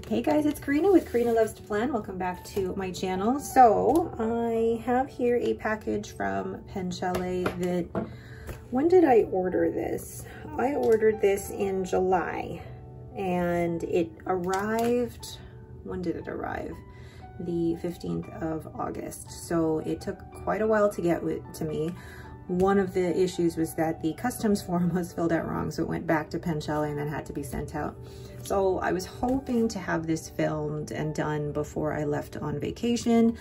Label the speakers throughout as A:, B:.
A: Hey guys, it's Karina with Karina Loves to Plan. Welcome back to my channel. So I have here a package from CHALET that, when did I order this? I ordered this in July and it arrived, when did it arrive? The 15th of August. So it took quite a while to get to me. One of the issues was that the customs form was filled out wrong, so it went back to CHALET and then had to be sent out. So I was hoping to have this filmed and done before I left on vacation,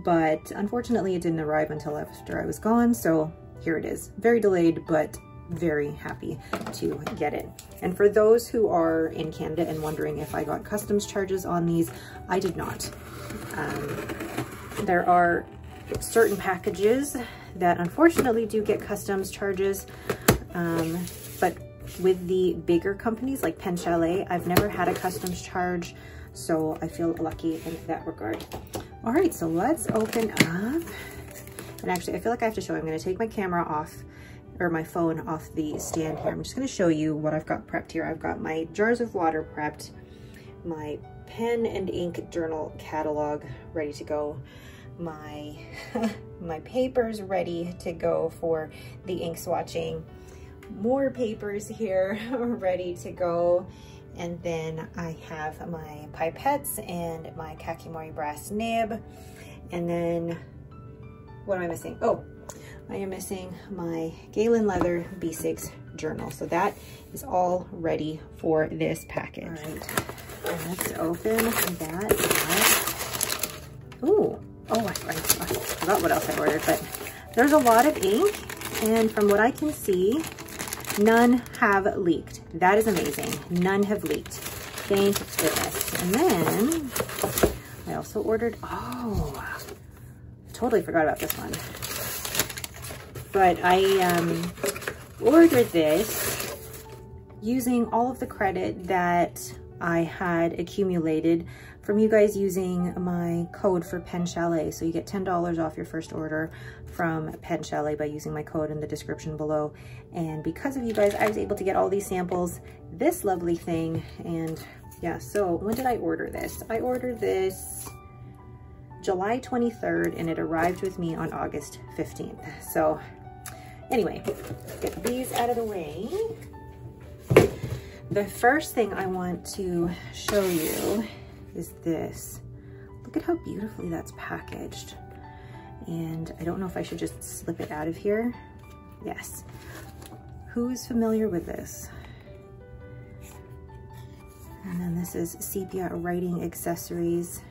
A: but unfortunately it didn't arrive until after I was gone, so here it is. Very delayed, but very happy to get it. And for those who are in Canada and wondering if I got customs charges on these, I did not. There are certain packages that unfortunately do get customs charges, but with the bigger companies like CHALET, I've never had a customs charge, so I feel lucky in that regard. All right, so let's open up. And actually, I feel like I have to show you. I'm going to take my camera off, or my phone off the stand here. I'm just going to show you what I've got prepped here. I've got my jars of water prepped, my pen and ink journal catalog ready to go, my my papers ready to go for the ink swatching, more papers here ready to go, and then I have my pipettes and my kakimori brass nib, and then what am I missing? Oh, I am missing my Galen leather B6 journal. So that is all ready for this package. All right, let's open that up. Ooh. Oh, I forgot what else I ordered, but there's a lot of ink, and from what I can see, none have leaked. That is amazing. None have leaked. Thank goodness. And then I also ordered, oh, totally forgot about this one. But I ordered this using all of the credit that I had accumulated from you guys using my code for CHALET. So you get $10 off your first order from CHALET by using my code in the description below. And because of you guys, I was able to get all these samples, this lovely thing. And yeah, so when did I order this? I ordered this July 23rd and it arrived with me on August 15th. So anyway, get these out of the way. The first thing I want to show you is this. Look at how beautifully that's packaged. And I don't know if I should just slip it out of here. Yes. Who's familiar with this? And then this is sepia writing accessories.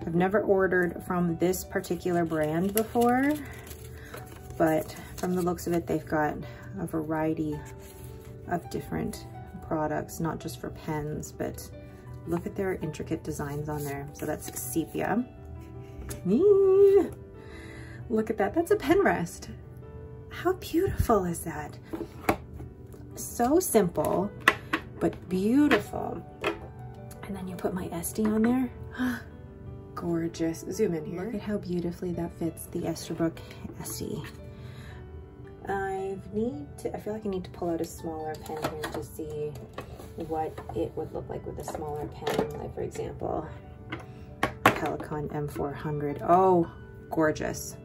A: I've never ordered from this particular brand before, but from the looks of it, they've got a variety of different products, not just for pens, but look at their intricate designs on there. So that's sepia. Look at that, that's a pen rest. How beautiful is that? So simple, but beautiful. And then you put my SD on there. Gorgeous. Zoom in here. Look at how beautifully that fits the Esterbrook SD. I feel like I need to pull out a smaller pen here to see what it would look like with a smaller pen. Like for example, Helicon M400. Oh, gorgeous.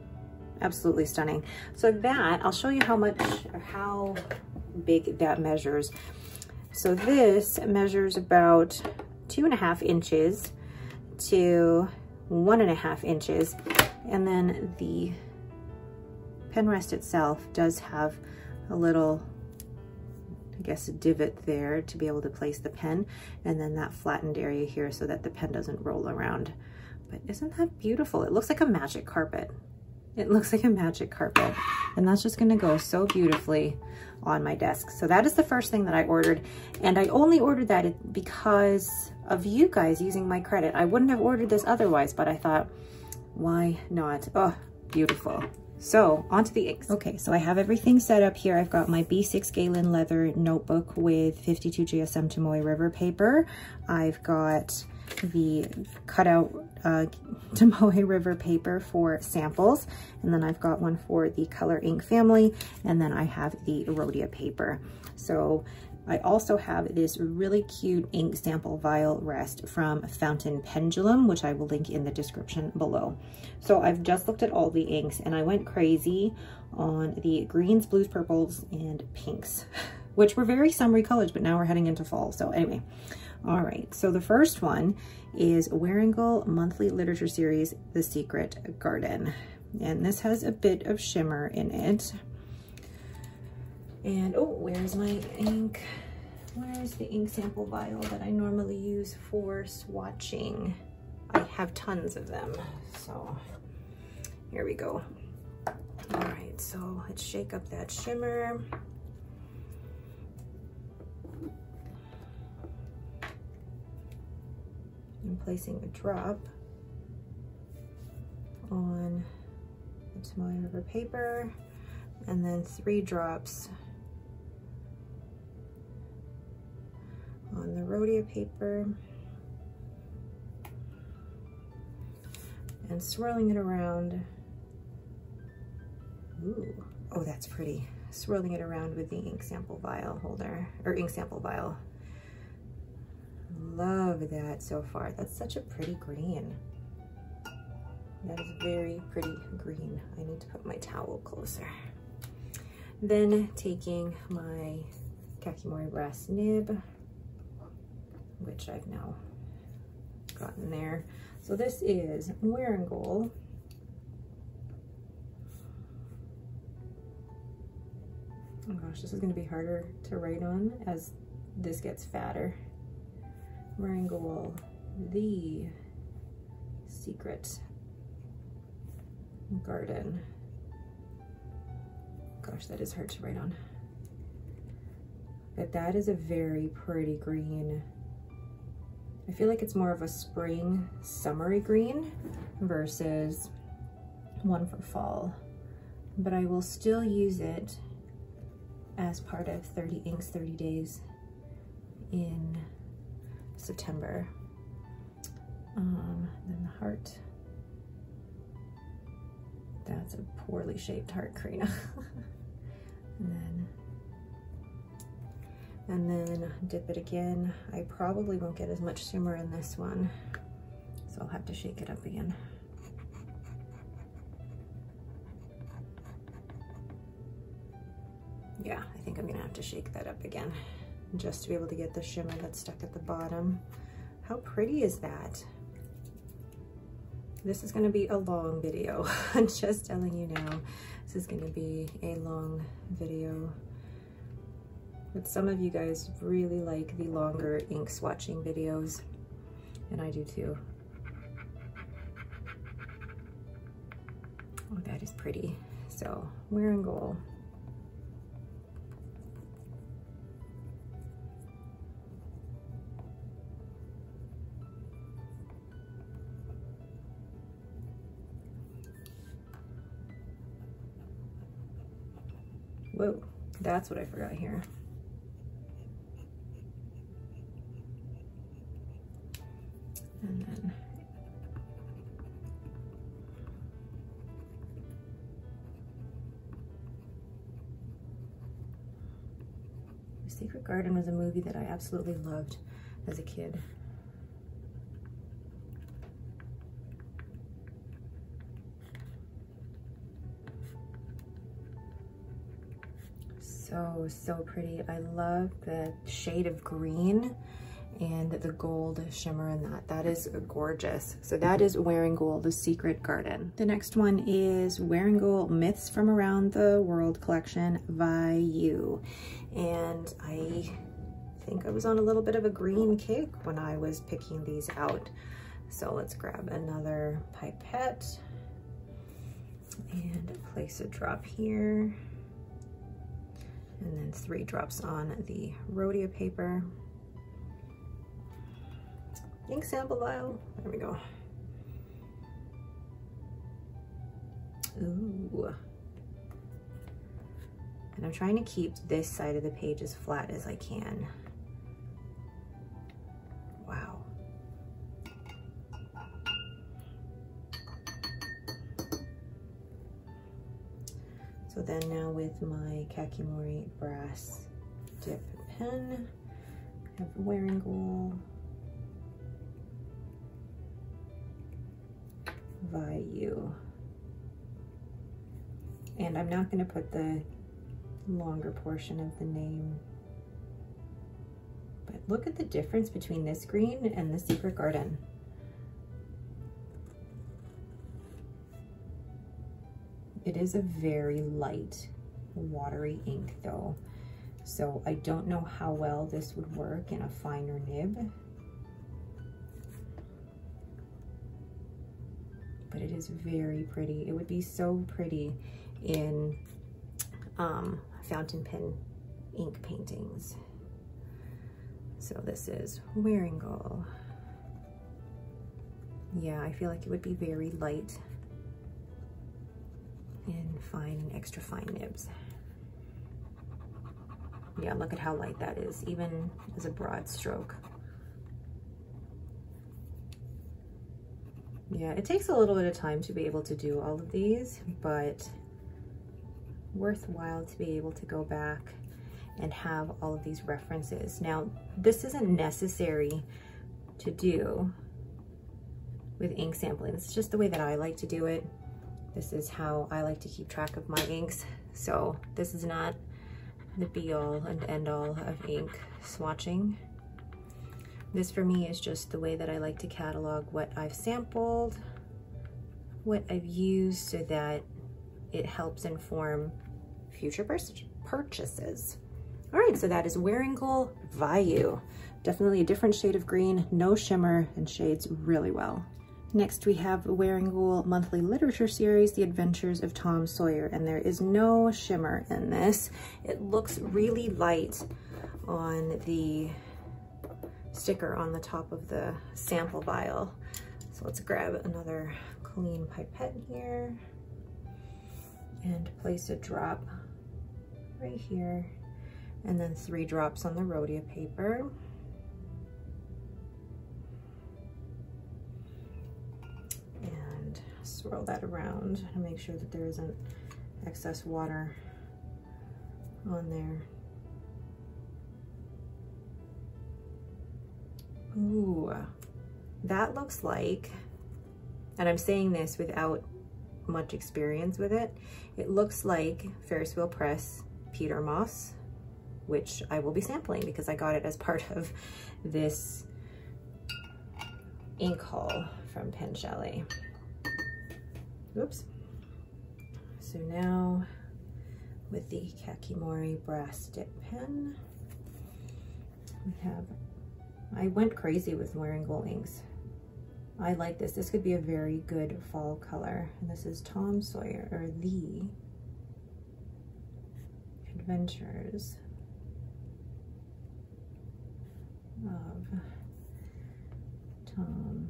A: Absolutely stunning. So that, I'll show you how much, or how big that measures. So this measures about 2.5 inches to 1.5 inches. And then the pen rest itself does have a little, I guess, a divot there to be able to place the pen, and then that flattened area here so that the pen doesn't roll around. But isn't that beautiful? It looks like a magic carpet. It looks like a magic carpet, and that's just gonna go so beautifully on my desk. So that is the first thing that I ordered, and I only ordered that because of you guys using my credit. I wouldn't have ordered this otherwise, but I thought, why not? Oh, beautiful. So onto the inks. Okay, so I have everything set up here. I've got my B6 Galen leather notebook with 52 GSM Tomoe River paper. I've got the cutout Tomoe River paper for samples, and then I've got one for the Color Ink family, and then I have the Rhodia paper. So I also have this really cute ink sample vial rest from Fountain Pendulum, which I will link in the description below. So I've just looked at all the inks and I went crazy on the greens, blues, purples, and pinks, which were very summery colors, but now we're heading into fall. So anyway, all right. So the first one is Wearingeul Monthly Literature Series, The Secret Garden. And this has a bit of shimmer in it. And, oh, where's my ink? Where's the ink sample vial that I normally use for swatching? I have tons of them, so here we go. All right, so let's shake up that shimmer. I'm placing a drop on the Tomoe River paper, and then 3 drops on the Rhodia paper, and swirling it around. Ooh, oh, that's pretty. Swirling it around with the ink sample vial holder, or ink sample vial. Love that so far. That's such a pretty green. That is very pretty green. I need to put my towel closer. Then taking my Kakimori brass nib, which I've now gotten there. So this is Wearingeul. Oh gosh, this is going to be harder to write on as this gets fatter. Wearingeul, The Secret Garden. Gosh, that is hard to write on. But that is a very pretty green. I feel like it's more of a spring, summery green versus one for fall. But I will still use it as part of 30 Inks 30 Days in September. Then the heart. That's a poorly shaped heart, Karina. and then dip it again. I probably won't get as much shimmer in this one, so I'll have to shake it up again. Yeah, I think I'm gonna have to shake that up again just to be able to get the shimmer that's stuck at the bottom. How pretty is that? This is gonna be a long video. I'm just telling you now, this is gonna be a long video. But some of you guys really like the longer ink swatching videos, and I do too. Oh, that is pretty. So, Wearingeul. Whoa, that's what I forgot here. And then The Secret Garden was a movie that I absolutely loved as a kid. So pretty. I love the shade of green and the gold shimmer in that. That is gorgeous. So that is Wearingeul, The Secret Garden. The next one is Wearingeul Myths from Around the World Collection by You. And I think I was on a little bit of a green kick when I was picking these out. So let's grab another pipette and place a drop here. And then 3 drops on the Rhodia paper. Ink sample vial, there we go. Ooh. And I'm trying to keep this side of the page as flat as I can. Wow. then now with my Kakimori brass dip pen, I have Wearingeul Vayu. And I'm not going to put the longer portion of the name, but look at the difference between this green and the Secret Garden. It is a very light, watery ink though, so I don't know how well this would work in a finer nib, but it is very pretty. It would be so pretty in fountain pen ink paintings. So this is Wearingeul. Yeah, I feel like it would be very light in fine and extra fine nibs. Yeah, look at how light that is, even as a broad stroke. Yeah, it takes a little bit of time to be able to do all of these, but worthwhile to be able to go back and have all of these references. Now, this isn't necessary to do with ink sampling. It's just the way that I like to do it. This is how I like to keep track of my inks. So this is not the be all and end all of ink swatching. This for me is just the way that I like to catalog what I've sampled, what I've used, so that it helps inform future purchases. All right, so that is Wearingeul Vayu. Definitely a different shade of green, no shimmer, and shades really well. Next we have Wearingeul Monthly Literature Series, The Adventures of Tom Sawyer, and there is no shimmer in this. It looks really light on the sticker on the top of the sample vial. So let's grab another clean pipette here and place a drop right here, and then 3 drops on the Rhodia paper. And swirl that around and make sure that there isn't excess water on there. Ooh, that looks like, and I'm saying this without much experience with it, it looks like Ferris Wheel Press Peter Moss, which I will be sampling because I got it as part of this ink haul from Pen Chalet. Oops. So now with the Kakimori brass dip pen, we have, I went crazy with Wearingeul inks. I like this. This could be a very good fall color. And this is Tom Sawyer, or The Adventures of Tom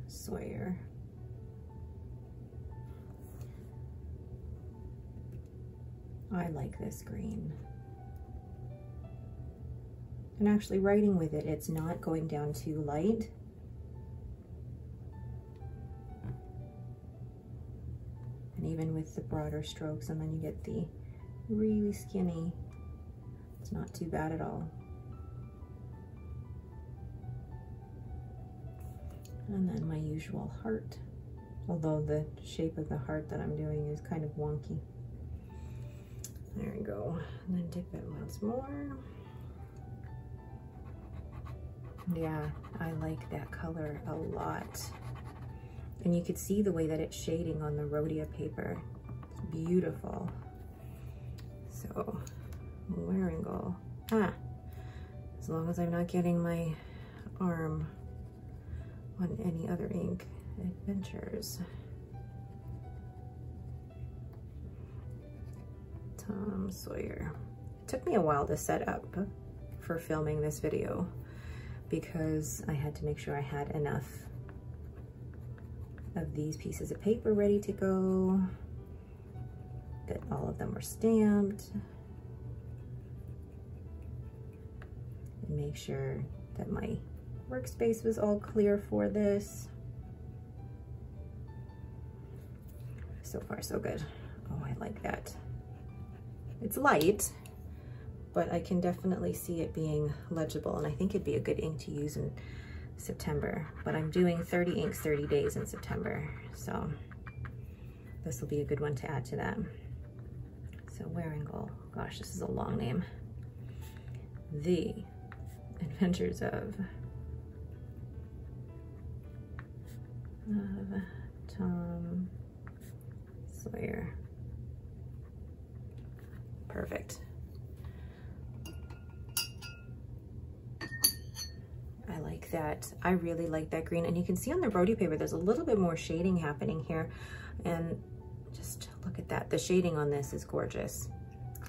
A: Sawyer. I like this green. And actually writing with it, it's not going down too light. And even with the broader strokes, and then you get the really skinny, it's not too bad at all. And then my usual heart, although the shape of the heart that I'm doing is kind of wonky. There we go. And then dip it once more. Yeah, I like that color a lot. And you could see the way that it's shading on the Rhodia paper. It's beautiful. So, Wearingeul. As long as I'm not getting my arm on any other ink. Adventures. Tom Sawyer. It took me a while to set up for filming this video because I had to make sure I had enough of these pieces of paper ready to go, that all of them were stamped, and make sure that my workspace was all clear for this. So far, so good. Oh, I like that It's light, but I can definitely see it being legible, and I think it'd be a good ink to use in September. But I'm doing 30 inks, 30 days in September, so this will be a good one to add to that. So Wearingeul, gosh, this is a long name. The Adventures of Tom Sawyer. Perfect. I like that. I really like that green. And you can see on the rhodeo paper, there's a little bit more shading happening here. And just look at that. The shading on this is gorgeous.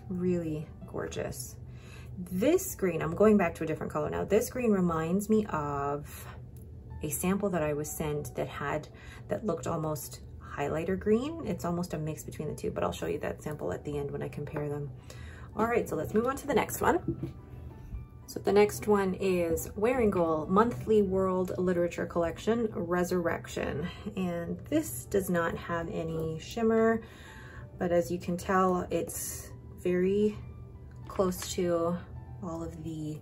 A: Really gorgeous. This green, I'm going back to a different color now. This green reminds me of a sample that I was sent that looked almost highlighter green. It's almost a mix between the two, but I'll show you that sample at the end when I compare them. All right, so let's move on to the next one. So the next one is Wearingeul Monthly World Literature Collection, Resurrection. And this does not have any shimmer, but as you can tell, it's very close to all of the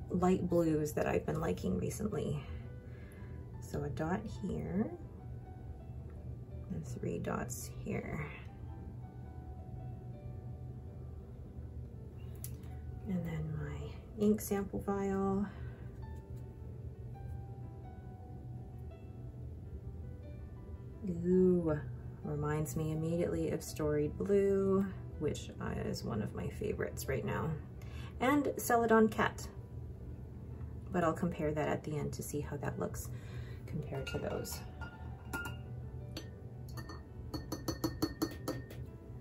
A: light blues that I've been liking recently. So a dot here and 3 dots here. And then my ink sample vial. Ooh, reminds me immediately of Storied Blue, which is one of my favorites right now. And Celadon Cat. But I'll compare that at the end to see how that looks compared to those.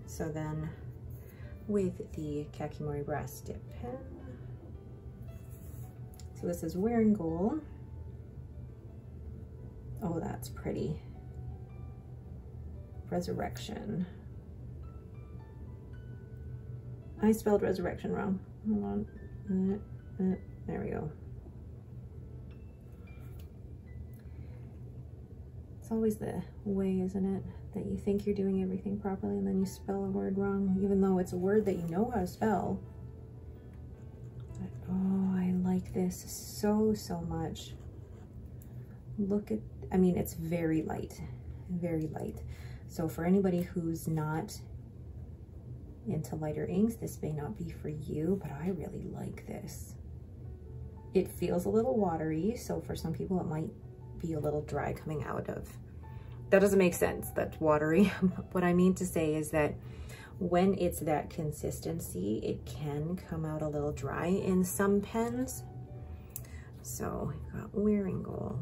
A: So then with the Kakimori Brass Dip pen, so this is Wearingeul. Oh, that's pretty. Resurrection. I spelled resurrection wrong. Hold on. There we go. It's always the way, isn't it? That you think you're doing everything properly and then you spell a word wrong, even though it's a word that you know how to spell. But, oh, I like this so, so much. Look at, I mean, it's very light, very light. So for anybody who's not into lighter inks, this may not be for you, but I really like this. It feels a little watery, so for some people it might be a little dry coming out of. That doesn't make sense, that's watery. What I mean to say is that when it's that consistency, it can come out a little dry in some pens. So we've got Wearingeul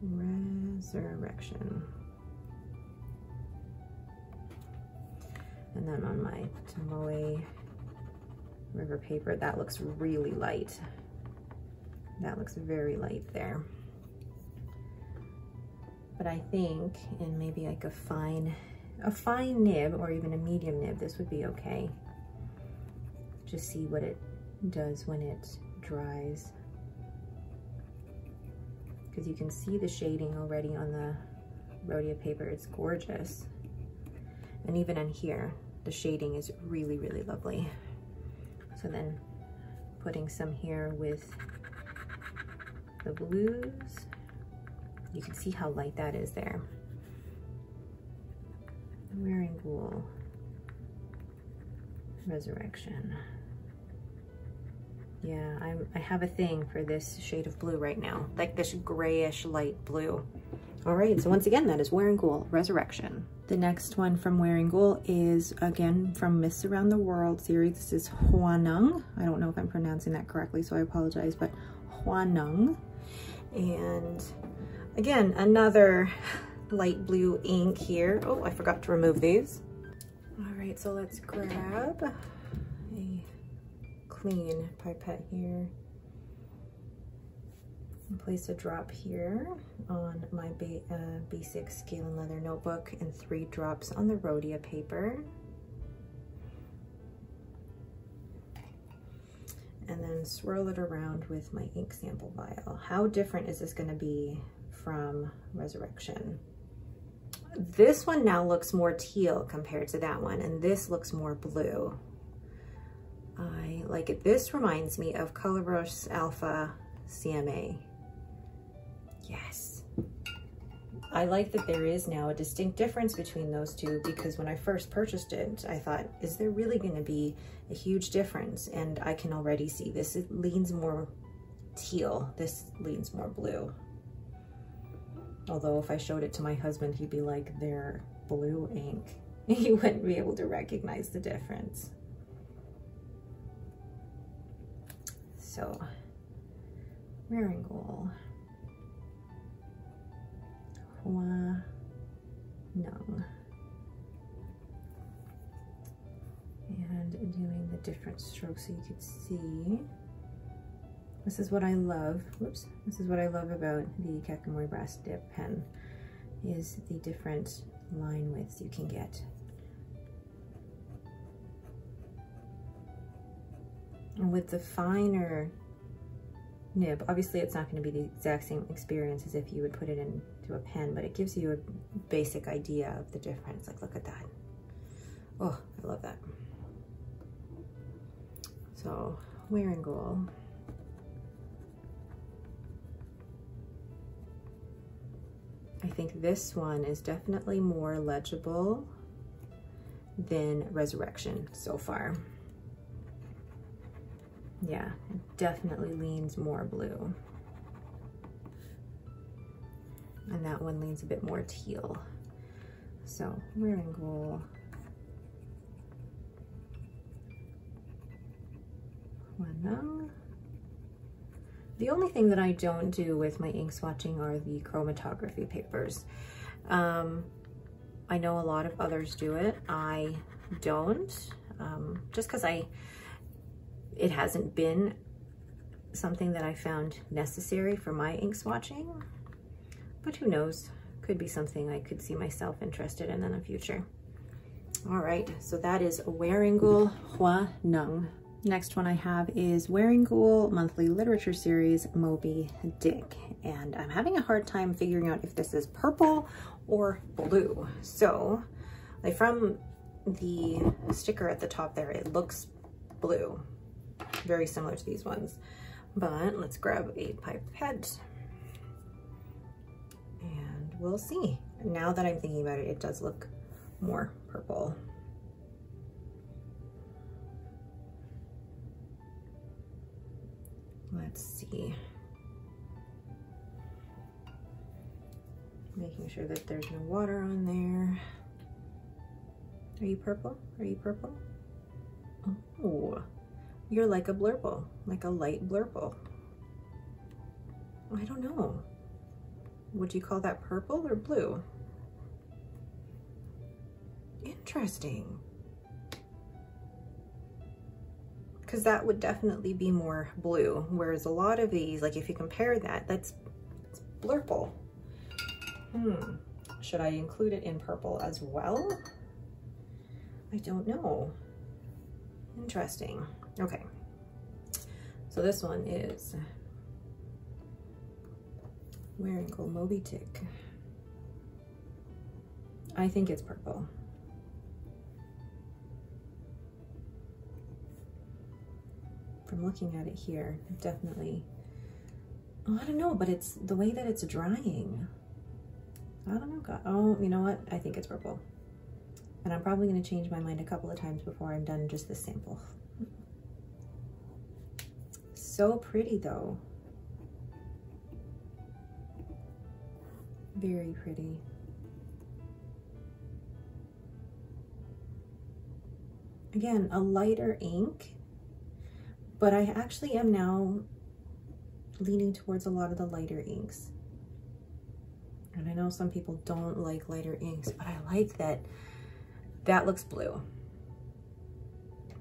A: Resurrection. And then on my Tomoe River paper, that looks really light. That looks very light there. But I think in maybe like a fine nib or even a medium nib, this would be okay. Just see what it does when it dries. Because you can see the shading already on the rhodeo paper. It's gorgeous. And even in here, the shading is really, really lovely. So then putting some here with the blues, you can see how light that is there. Wearingeul Resurrection. Yeah, I have a thing for this shade of blue right now, like this grayish light blue. All right, so once again, that is Wearingeul Resurrection. The next one from Wearingeul is again from Mists Around the World series. This is Hwanung. I don't know if I'm pronouncing that correctly, so I apologize, but Hwanung. And again, another light blue ink here. Oh, I forgot to remove these. All right, so let's grab a clean pipette here and place a drop here on my basic Galen leather notebook and 3 drops on the rhodeo paper. And then swirl it around with my ink sample vial. How different is this going to be from Resurrection. This one now looks more teal compared to that one, and this looks more blue. I like it. This reminds me of Color Brush Alpha CMA. Yes. I like that there is now a distinct difference between those two, because when I first purchased it, I thought, is there really going to be a huge difference? And I can already see this. It leans more teal. This leans more blue. Although if I showed it to my husband, he'd be like, they're blue ink. He wouldn't be able to recognize the difference. So, Wearingeul Ferris. And doing the different strokes so you could see. This is what I love. Whoops. This is what I love about the Kakamori Brass Dip pen, is the different line widths you can get. And with the finer nib, obviously it's not going to be the exact same experience as if you would put it into a pen, but it gives you a basic idea of the difference. Like, look at that. Oh, I love that. So, Wearingeul. I think this one is definitely more legible than Resurrection so far. Yeah, it definitely leans more blue. And that one leans a bit more teal. So, Wearingeul Ferris. The only thing that I don't do with my ink swatching are the chromatography papers. I know a lot of others do it. I don't, just because it hasn't been something that I found necessary for my ink swatching, but who knows, could be something I could see myself interested in the future. All right, so that is Wearingeul Ferris. Next one I have is Wearingeul Monthly Literature Series Moby Dick, and I'm having a hard time figuring out if this is purple or blue. So, like, from the sticker at the top there, it looks blue, very similar to these ones. But let's grab a pipette and we'll see. Now that I'm thinking about it, it does look more purple. Let's see. Making sure that there's no water on there. Are you purple? Are you purple? Oh, you're like a blurple, like a light blurple. I don't know. Would you call that purple or blue? Interesting. Because that would definitely be more blue, whereas a lot of these, like if you compare that, it's blurple. Should I include it in purple as well? I don't know. Interesting. Okay. So this one is Wearingeul Moby Dick. I think it's purple. From looking at it here, definitely, oh, I don't know, but it's the way that it's drying. I don't know, God. Oh, you know what? I think it's purple. And I'm probably going to change my mind a couple of times before I'm done just this sample. So pretty though. Very pretty. Again, a lighter ink, but I actually am now leaning towards a lot of the lighter inks. And I know some people don't like lighter inks, but I like that that looks blue,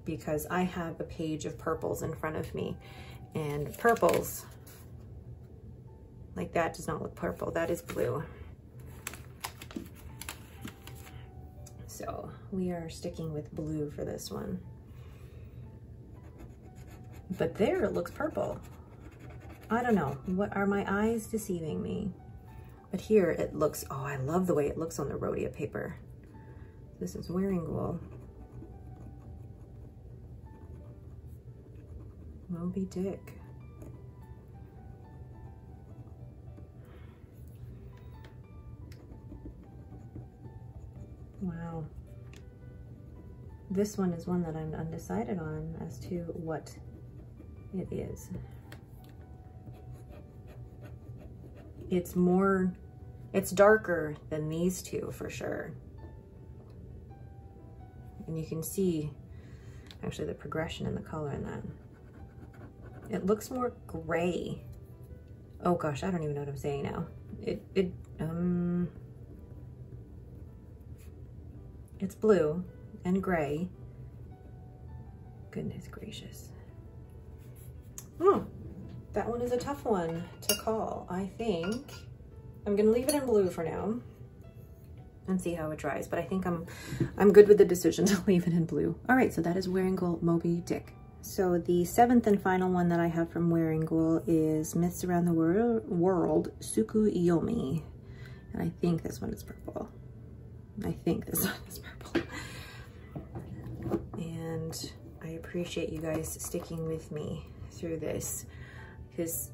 A: because I have a page of purples in front of me, and purples like that does not look purple, that is blue. So we are sticking with blue for this one. But there it looks purple. I don't know, what are my eyes deceiving me? But here it looks, oh, I love the way it looks on the Rhodia paper. This is Wearingeul Moby Dick. Wow. This one is one that I'm undecided on as to what it is. It's darker than these two for sure. And you can see actually the progression in the color in that. It looks more gray. Oh gosh, I don't even know what I'm saying now. It's blue and gray. Goodness gracious. Oh, that one is a tough one to call. I think I'm gonna leave it in blue for now and see how it dries, but I think I'm good with the decision to leave it in blue. All right, so that is Wearingeul Moby Dick. So the 7th and final one that I have from Wearingeul is Myths Around the World Tsukuyomi. And I think this one is purple. I think this one is purple. And I appreciate you guys sticking with me through this, because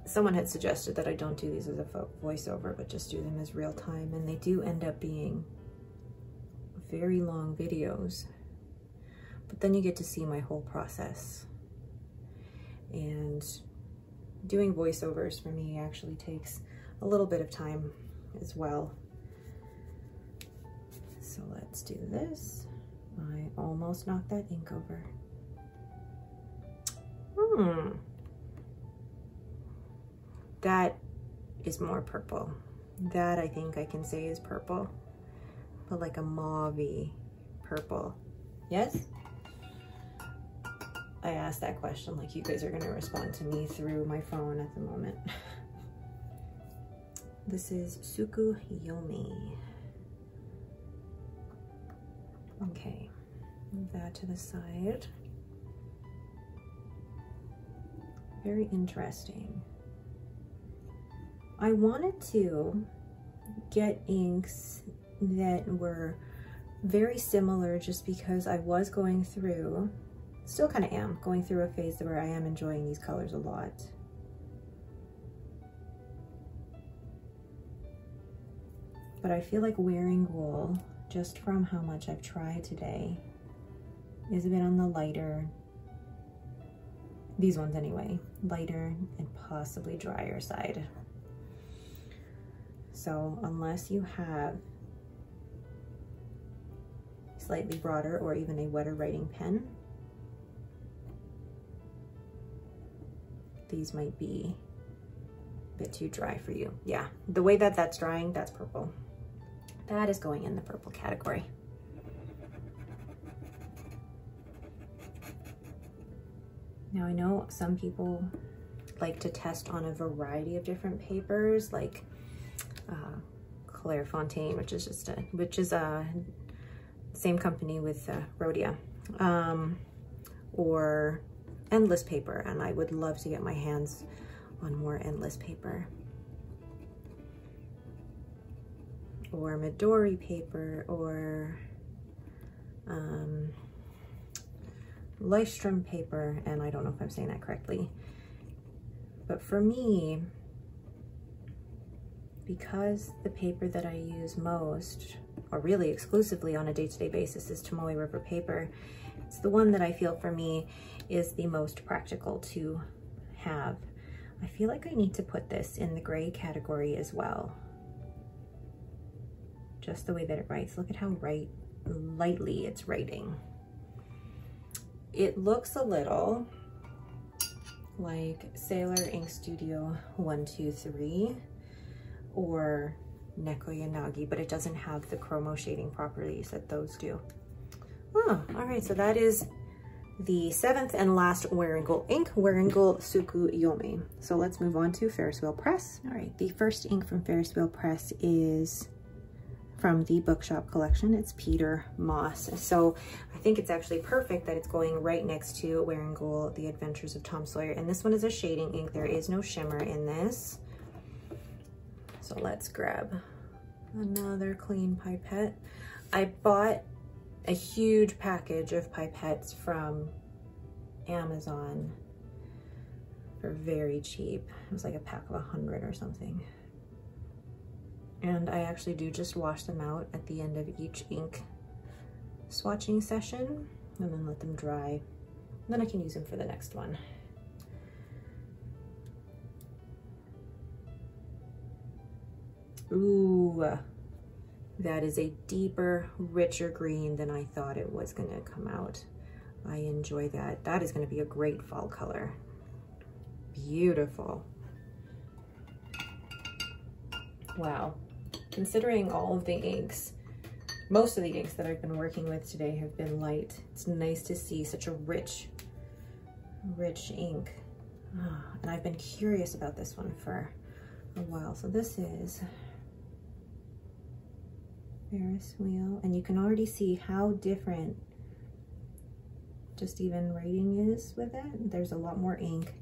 A: someone had suggested that I don't do these as a voiceover, but just do them as real time. And they do end up being very long videos. But then you get to see my whole process. And doing voiceovers for me actually takes a little bit of time as well. So let's do this. I almost knocked that ink over. That is more purple. That I think I can say is purple, but like a mauve-y purple. Yes? I asked that question like you guys are gonna respond to me through my phone at the moment. This is Tsukuyomi. Okay, move that to the side. Very interesting. I wanted to get inks that were very similar just because I was going through, still kind of am, going through a phase where I am enjoying these colors a lot. But I feel like Wearingeul, just from how much I've tried today, is a bit on the lighter, these ones anyway, lighter and possibly drier side. So unless you have slightly broader or even a wetter writing pen, these might be a bit too dry for you. Yeah, the way that that's drying, that's purple. That is going in the purple category. Now I know some people like to test on a variety of different papers, like Clairefontaine, which is same company with Rhodia, or endless paper, and I would love to get my hands on more endless paper, or Midori paper, or Lystrom paper, and I don't know if I'm saying that correctly. But for me, because the paper that I use most, or really exclusively on a day-to-day basis, is Tomoe River paper, it's the one that I feel for me is the most practical to have. I feel like I need to put this in the gray category as well. Just the way that it writes. Look at how lightly it's writing. It looks a little like Sailor Ink Studio 123 or Neko Yanagi, but it doesn't have the chromo shading properties that those do. Oh, all right, so that is the 7th and last Wearingeul ink, Wearingeul Tsukuyomi. So let's move on to Ferris Wheel Press. All right, the first ink from Ferris Wheel Press is from the Bookshop collection. It's Peter Moss. So I think it's actually perfect that it's going right next to Wearingeul, The Adventures of Tom Sawyer. And this one is a shading ink. There is no shimmer in this. So let's grab another clean pipette. I bought a huge package of pipettes from Amazon for very cheap. It was like a pack of 100 or something. And I actually do just wash them out at the end of each ink swatching session and then let them dry. Then I can use them for the next one. Ooh, that is a deeper, richer green than I thought it was gonna come out. I enjoy that. That is gonna be a great fall color. Beautiful. Wow. Considering all of the inks, most of the inks that I've been working with today have been light. It's nice to see such a rich ink. And I've been curious about this one for a while. So this is Ferris wheel, and you can already see how different just even writing is with it. There's a lot more ink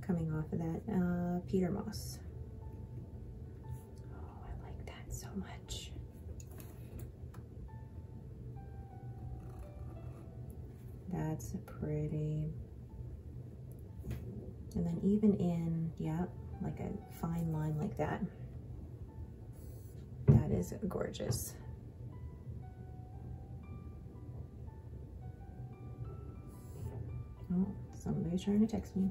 A: coming off of that. Peter Moss. Oh, I like that so much. That's pretty. And then even in, yeah, like a fine line like that. That is gorgeous. Oh, somebody's trying to text me.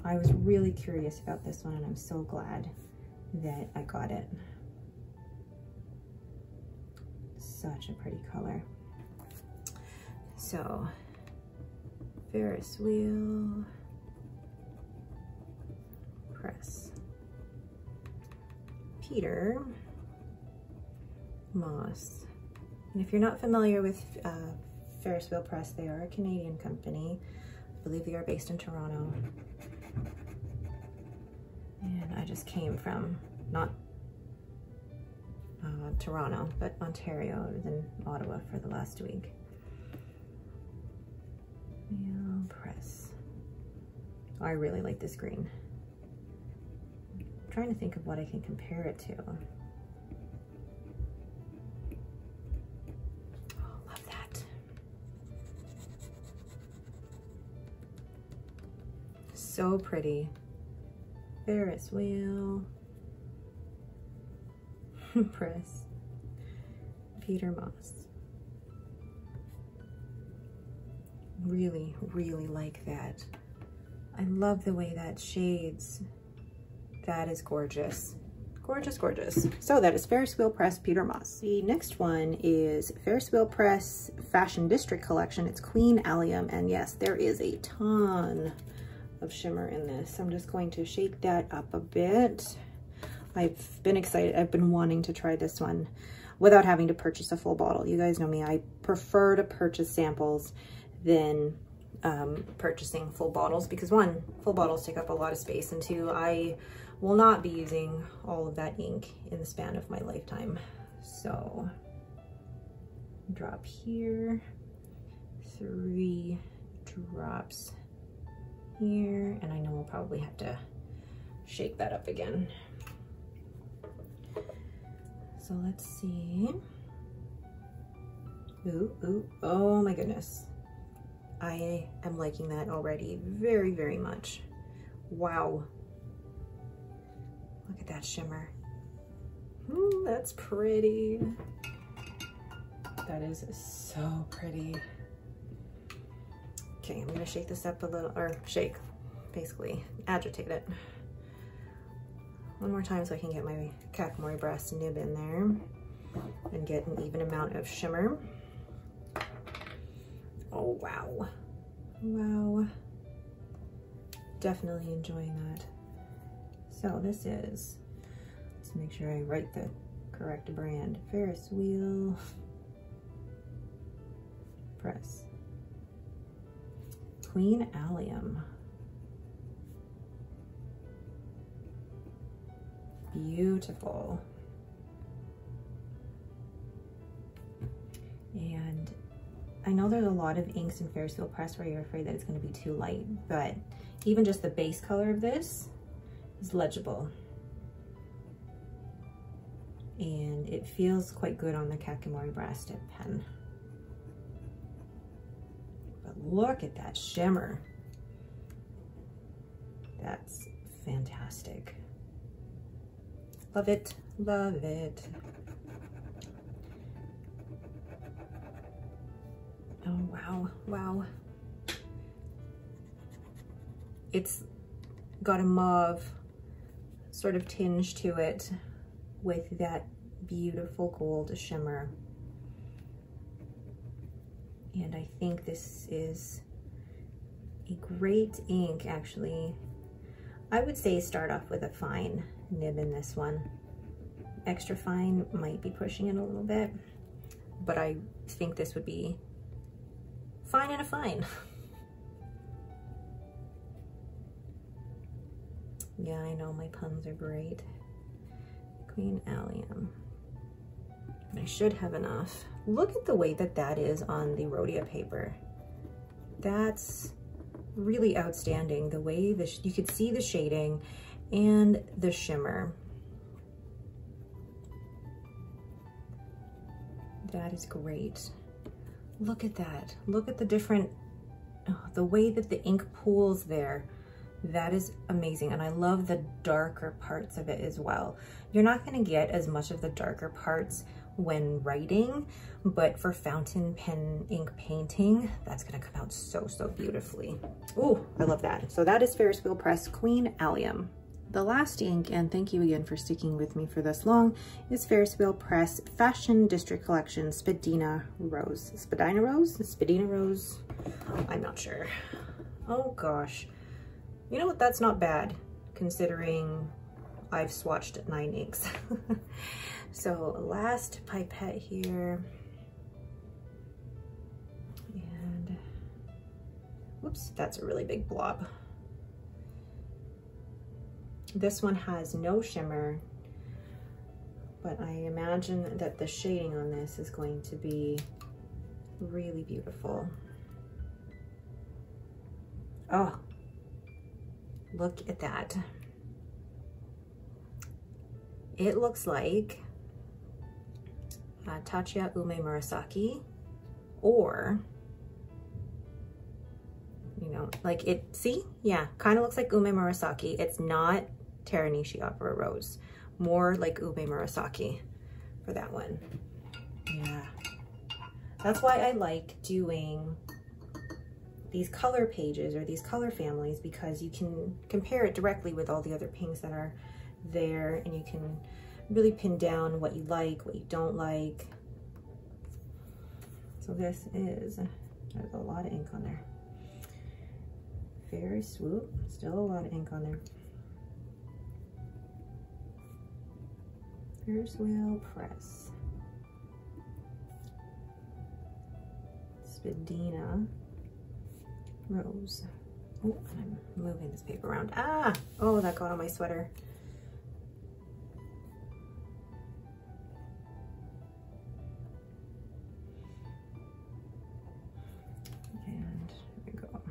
A: I was really curious about this one and I'm so glad that I got it. Such a pretty color. So, Ferris wheel, press, Peter Moss. And if you're not familiar with Ferris Wheel Press, they are a Canadian company. I believe they are based in Toronto. And I just came from, not Toronto, but Ontario. I was in Ottawa for the last week. Wheel press. Oh, I really like this green. I'm trying to think of what I can compare it to. Oh, love that. So pretty. Ferris wheel. Press. Peter Moss. Really, really like that. I love the way that shades. That is gorgeous. Gorgeous, gorgeous. So that is Ferris Wheel Press Peter Moss. The next one is Ferris Wheel Press Fashion District Collection. It's Queen Allium, and yes, there is a ton of shimmer in this. I'm just going to shake that up a bit. I've been excited. I've been wanting to try this one without having to purchase a full bottle. You guys know me. I prefer to purchase samples than purchasing full bottles because one, full bottles take up a lot of space, and two, I will not be using all of that ink in the span of my lifetime. So drop here, 3 drops here, and I know I'll probably have to shake that up again. So let's see. Ooh, ooh, oh my goodness. I am liking that already very, very much. Wow. Look at that shimmer. Ooh, that's pretty. That is so pretty. Okay, I'm gonna shake this up a little, or shake, basically, agitate it. One more time so I can get my Kakimori brass nib in there and get an even amount of shimmer. Oh, wow. Wow. Definitely enjoying that. So this is, let's make sure I write the correct brand. Ferris Wheel Press. Queen Allium. Beautiful. And I know there's a lot of inks in Ferris Wheel Press where you're afraid that it's going to be too light, but even just the base color of this is legible. And it feels quite good on the Kakimori brass tip pen. But look at that shimmer. That's fantastic. Love it, love it. Oh, wow, wow. It's got a mauve sort of tinge to it with that beautiful gold shimmer. And I think this is a great ink, actually. I would say start off with a fine nib in this one. Extra fine might be pushing it a little bit, but I think this would be fine and a fine. Yeah, I know, my puns are great. Queen Allium. I should have enough. Look at the way that that is on the Rhodia paper. That's really outstanding. The way you could see the shading and the shimmer. That is great. Look at that. Look at the different, the way that the ink pools there. That is amazing. And I love the darker parts of it as well. You're not going to get as much of the darker parts when writing, but for fountain pen ink painting, that's going to come out so, so beautifully. Oh, I love that. So that is Ferris Wheel Press Queen Allium. The last ink, and thank you again for sticking with me for this long, is Ferris Wheel Press Fashion District Collection Spadina Rose. Spadina Rose? Spadina Rose? I'm not sure. Oh gosh. You know what? That's not bad considering I've swatched 9 inks. So last pipette here. And whoops, that's a really big blob. This one has no shimmer, but I imagine that the shading on this is going to be really beautiful. Oh, look at that. It looks like Tachiya Ume Murasaki, or, you know, like it, see? Yeah, kind of looks like Ume Murasaki. It's not Teranishi Opera Rose, more like Ume Murasaki for that one. Yeah, that's why I like doing these color pages or these color families, because you can compare it directly with all the other pinks that are there, and you can really pin down what you like, what you don't like. So this is, there's a lot of ink on there. Very swoop, still a lot of ink on there. Ferris Wheel Press. Spadina Rose. Oh, I'm moving this paper around. Ah! Oh, that got on my sweater. And here we go.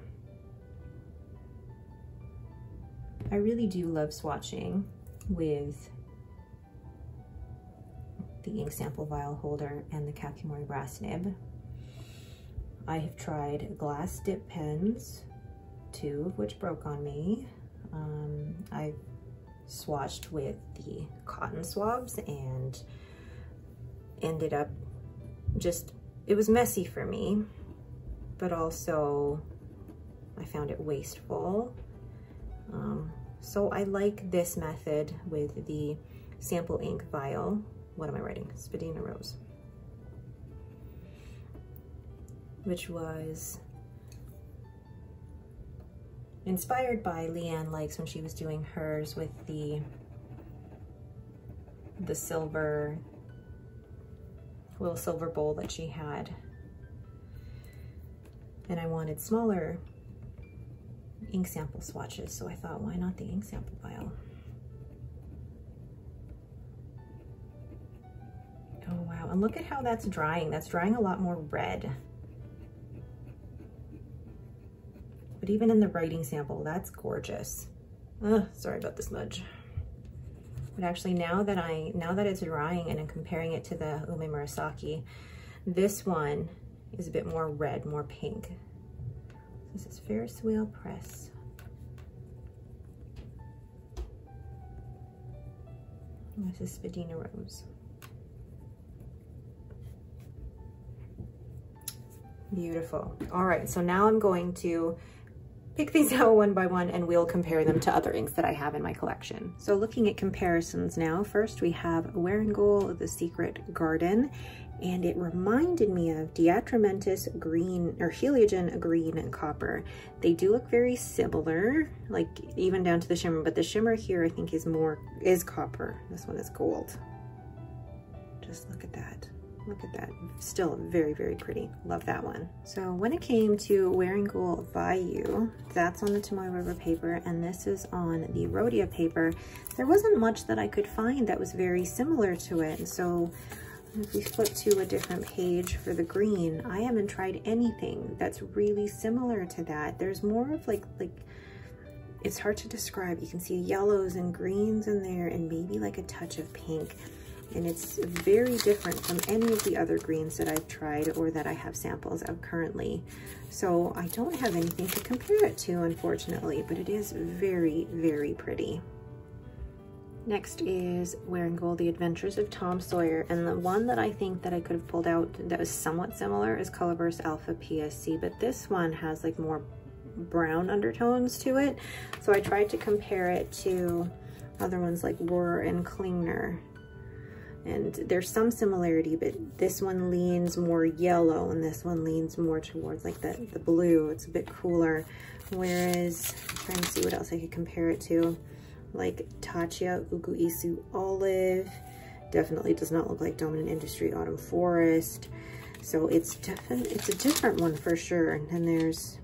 A: I really do love swatching with the ink sample vial holder and the Kakimori brass nib. I have tried glass dip pens, 2 of which broke on me. I've swatched with the cotton swabs and ended up just, it was messy for me, but also I found it wasteful. So I like this method with the sample ink vial. What am I writing? Spadina Rose. Which was inspired by Leanne Likes when she was doing hers with the silver, little silver bowl that she had. And I wanted smaller ink sample swatches, so I thought, why not the ink sample vial? Oh wow, and look at how that's drying. That's drying a lot more red. But even in the writing sample, that's gorgeous. Sorry about the smudge. But actually now that it's drying and I'm comparing it to the Ume Murasaki, this one is a bit more red, more pink. This is Ferris Wheel Press. This is Spadina Rose. Beautiful. All right, so now I'm going to pick these out one by one and we'll compare them to other inks that I have in my collection. So looking at comparisons now, first we have Wearingeul The Secret Garden, and it reminded me of Diatramentis Green or Heliogen Green and Copper. They do look very similar, like even down to the shimmer, but the shimmer here I think is copper. This one is gold. Just look at that. Look at that. Still very, very pretty. Love that one. So when it came to Wearingeul Bayou, that's on the Tomoe River paper, and this is on the Rhodia paper. There wasn't much that I could find that was very similar to it. And so if we flip to a different page for the green, I haven't tried anything that's really similar to that. There's more of like it's hard to describe. You can see yellows and greens in there and maybe like a touch of pink. And it's very different from any of the other greens that I've tried or that I have samples of currently. So I don't have anything to compare it to, unfortunately, but it is very, very pretty. Next is Wearingeul The Adventures of Tom Sawyer, and the one that I think that I could have pulled out that was somewhat similar is Colorverse Alpha PSC, but this one has like more brown undertones to it. So I tried to compare it to other ones like Rohr and Klingner. And there's some similarity, but this one leans more yellow and this one leans more towards like the blue. It's a bit cooler. Whereas, I'm trying to see what else I could compare it to. Like Tachia Uguisu Olive. Definitely does not look like Dominant Industry Autumn Forest. So it's a different one for sure. And then there's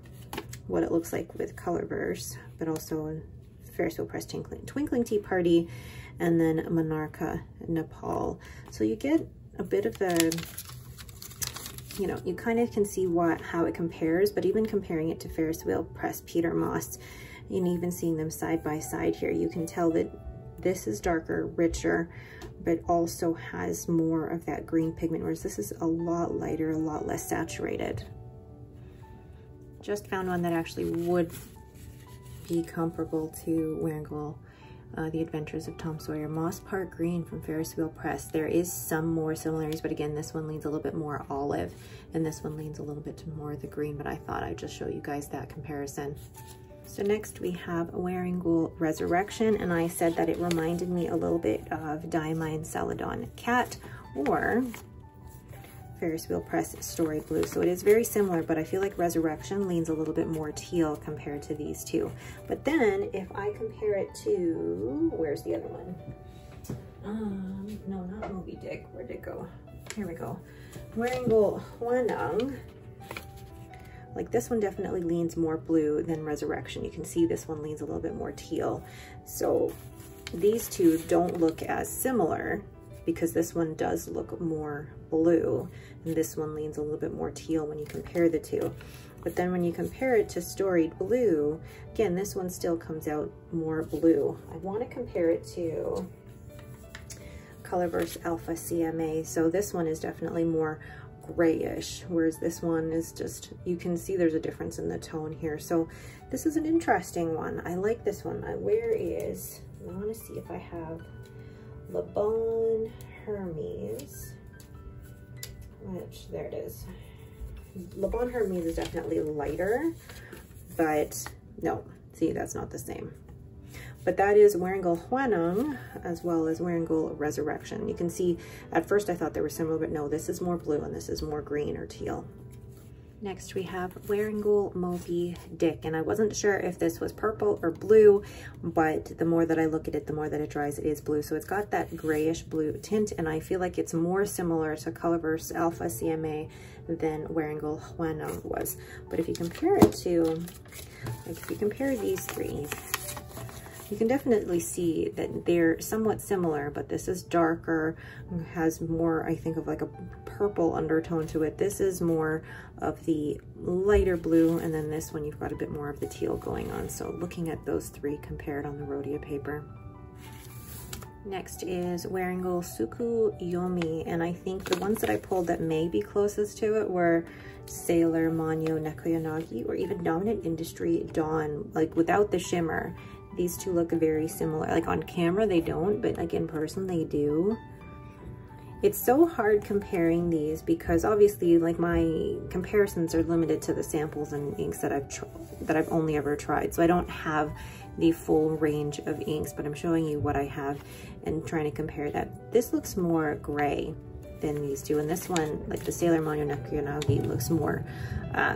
A: what it looks like with Colorverse, but also Ferris Wheel Press Twinkling Tea Party, and then Monarcha Nepal. So you get a bit of the, you know, you kind of can see how it compares, but even comparing it to Ferris Wheel Press Peter Moss, and even seeing them side by side here, you can tell that this is darker, richer, but also has more of that green pigment, whereas this is a lot lighter, a lot less saturated. Just found one that actually would be comparable to Wearingeul The Adventures of Tom Sawyer, Moss Park Green from Ferris Wheel Press. There is some more similarities, but again, this one leans a little bit more olive and this one leans a little bit more the green, but I thought I'd just show you guys that comparison. So next we have Wearingeul Resurrection, and I said that it reminded me a little bit of Diamine Celadon Cat or Ferris Wheel Press Story Blue. So it is very similar, but I feel like Resurrection leans a little bit more teal compared to these two. But then if I compare it to, where's the other one? No, not Moby Dick. Where'd it go? Here we go. Wearingeul Hwanung. Like this one definitely leans more blue than Resurrection. You can see this one leans a little bit more teal. So these two don't look as similar because this one does look more blue and this one leans a little bit more teal when you compare the two. But then when you compare it to Storied Blue, again, this one still comes out more blue. I want to compare it to Colorverse Alpha CMA. So this one is definitely more grayish, whereas this one is just, you can see there's a difference in the tone here. So this is an interesting one. I like this one. I want to see if I have Le Bon Hermes, which, there it is. Le Bon Hermes is definitely lighter, but no, see, that's not the same. But that is Wearingeul Hwanung as well as Wearingeul Resurrection. You can see, at first I thought they were similar, but no, this is more blue and this is more green or teal. Next we have Wearingeul Moby Dick, and I wasn't sure if this was purple or blue, but the more that I look at it, the more that it dries, it is blue. So it's got that grayish blue tint, and I feel like it's more similar to Colorverse Alpha CMA than Wearingeul Hwanung was. But if you compare it to, like if you compare these three, you can definitely see that they're somewhat similar, but this is darker, has more, I think, of like a purple undertone to it. This is more of the lighter blue, and then this one you've got a bit more of the teal going on. So looking at those three compared on the Rhodia paper. Next is Wearingeul Suku Yomi, and I think the ones that I pulled that may be closest to it were Sailor Manyo Nekoyanagi, or even Dominant Industry Dawn, like without the shimmer. These two look very similar. Like on camera they don't, but like in person they do. It's so hard comparing these because obviously like my comparisons are limited to the samples and inks that I've only ever tried. So I don't have the full range of inks, but I'm showing you what I have and trying to compare that. This looks more gray than these two, and this one, like the Sailor Manyo Nekoyanagi, looks more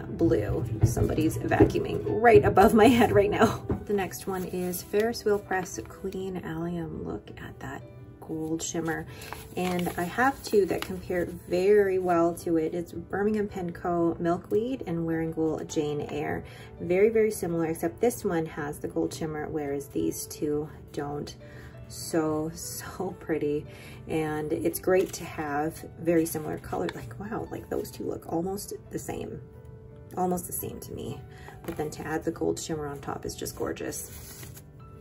A: blue. Somebody's vacuuming right above my head right now. The next one is Ferris Wheel Press Queen Allium. Look at that gold shimmer, and I have two that compare very well to it. It's Birmingham Pen Co. Milkweed and Wearingeul Jane Eyre. Very, very similar, except this one has the gold shimmer, whereas these two don't. So pretty, and it's great to have very similar color. Like, wow, like those two look almost the same to me, but then to add the gold shimmer on top is just gorgeous.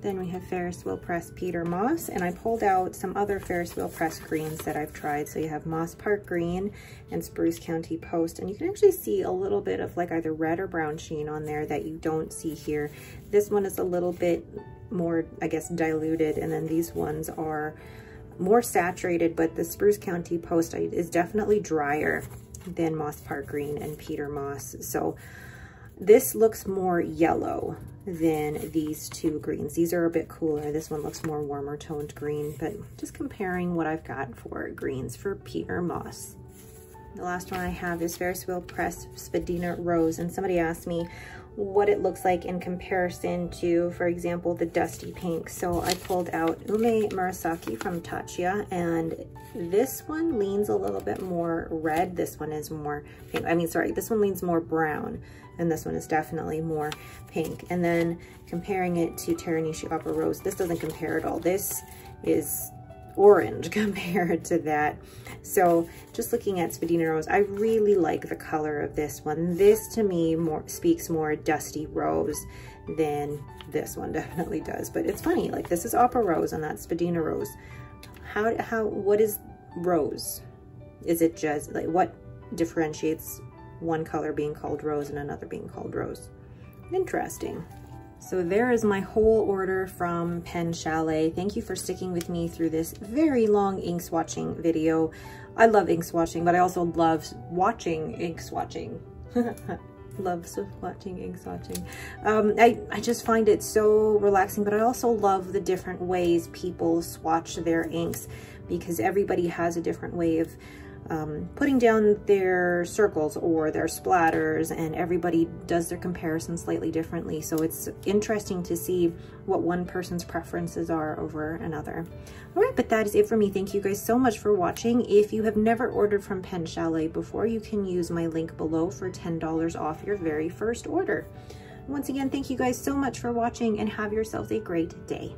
A: Then we have Ferris Wheel Press Peter Moss, and I pulled out some other Ferris Wheel Press greens that I've tried. So you have Moss Park Green and Spruce County Post, and you can actually see a little bit of like either red or brown sheen on there that you don't see here. This one is a little bit more, I guess, diluted, and then these ones are more saturated, but the Spruce County Post is definitely drier than Moss Park Green and Peter Moss. So this looks more yellow than these two greens. These are a bit cooler. This one looks more warmer toned green, but just comparing what I've got for greens for Peter Moss. The last one I have is Ferris Wheel Press Spadina Rose, and somebody asked me what it looks like in comparison to, for example, the Dusty Pink. So I pulled out Ume Murasaki from Tatsuya, and this one leans a little bit more red. This one is more pink. I mean, sorry, this one leans more brown, and this one is definitely more pink. And then comparing it to Teranishi Opera Rose, this doesn't compare at all. This is orange compared to that. So just looking at Spadina Rose, I really like the color of this one. This to me speaks more Dusty Rose than this one definitely does. But it's funny, like this is Opera Rose and that's Spadina Rose. What is rose? Is it just like, what differentiates one color being called rose and another being called rose? Interesting. So there is my whole order from Pen Chalet. Thank you for sticking with me through this very long ink swatching video. I love ink swatching, but I also love watching ink swatching. Love swatching, ink swatching. I just find it so relaxing, but I also love the different ways people swatch their inks, because everybody has a different way of putting down their circles or their splatters, and everybody does their comparison slightly differently. So it's interesting to see what one person's preferences are over another. All right, but that is it for me. Thank you guys so much for watching. If you have never ordered from Pen Chalet before, you can use my link below for $10 off your very first order. Once again, thank you guys so much for watching, and have yourselves a great day.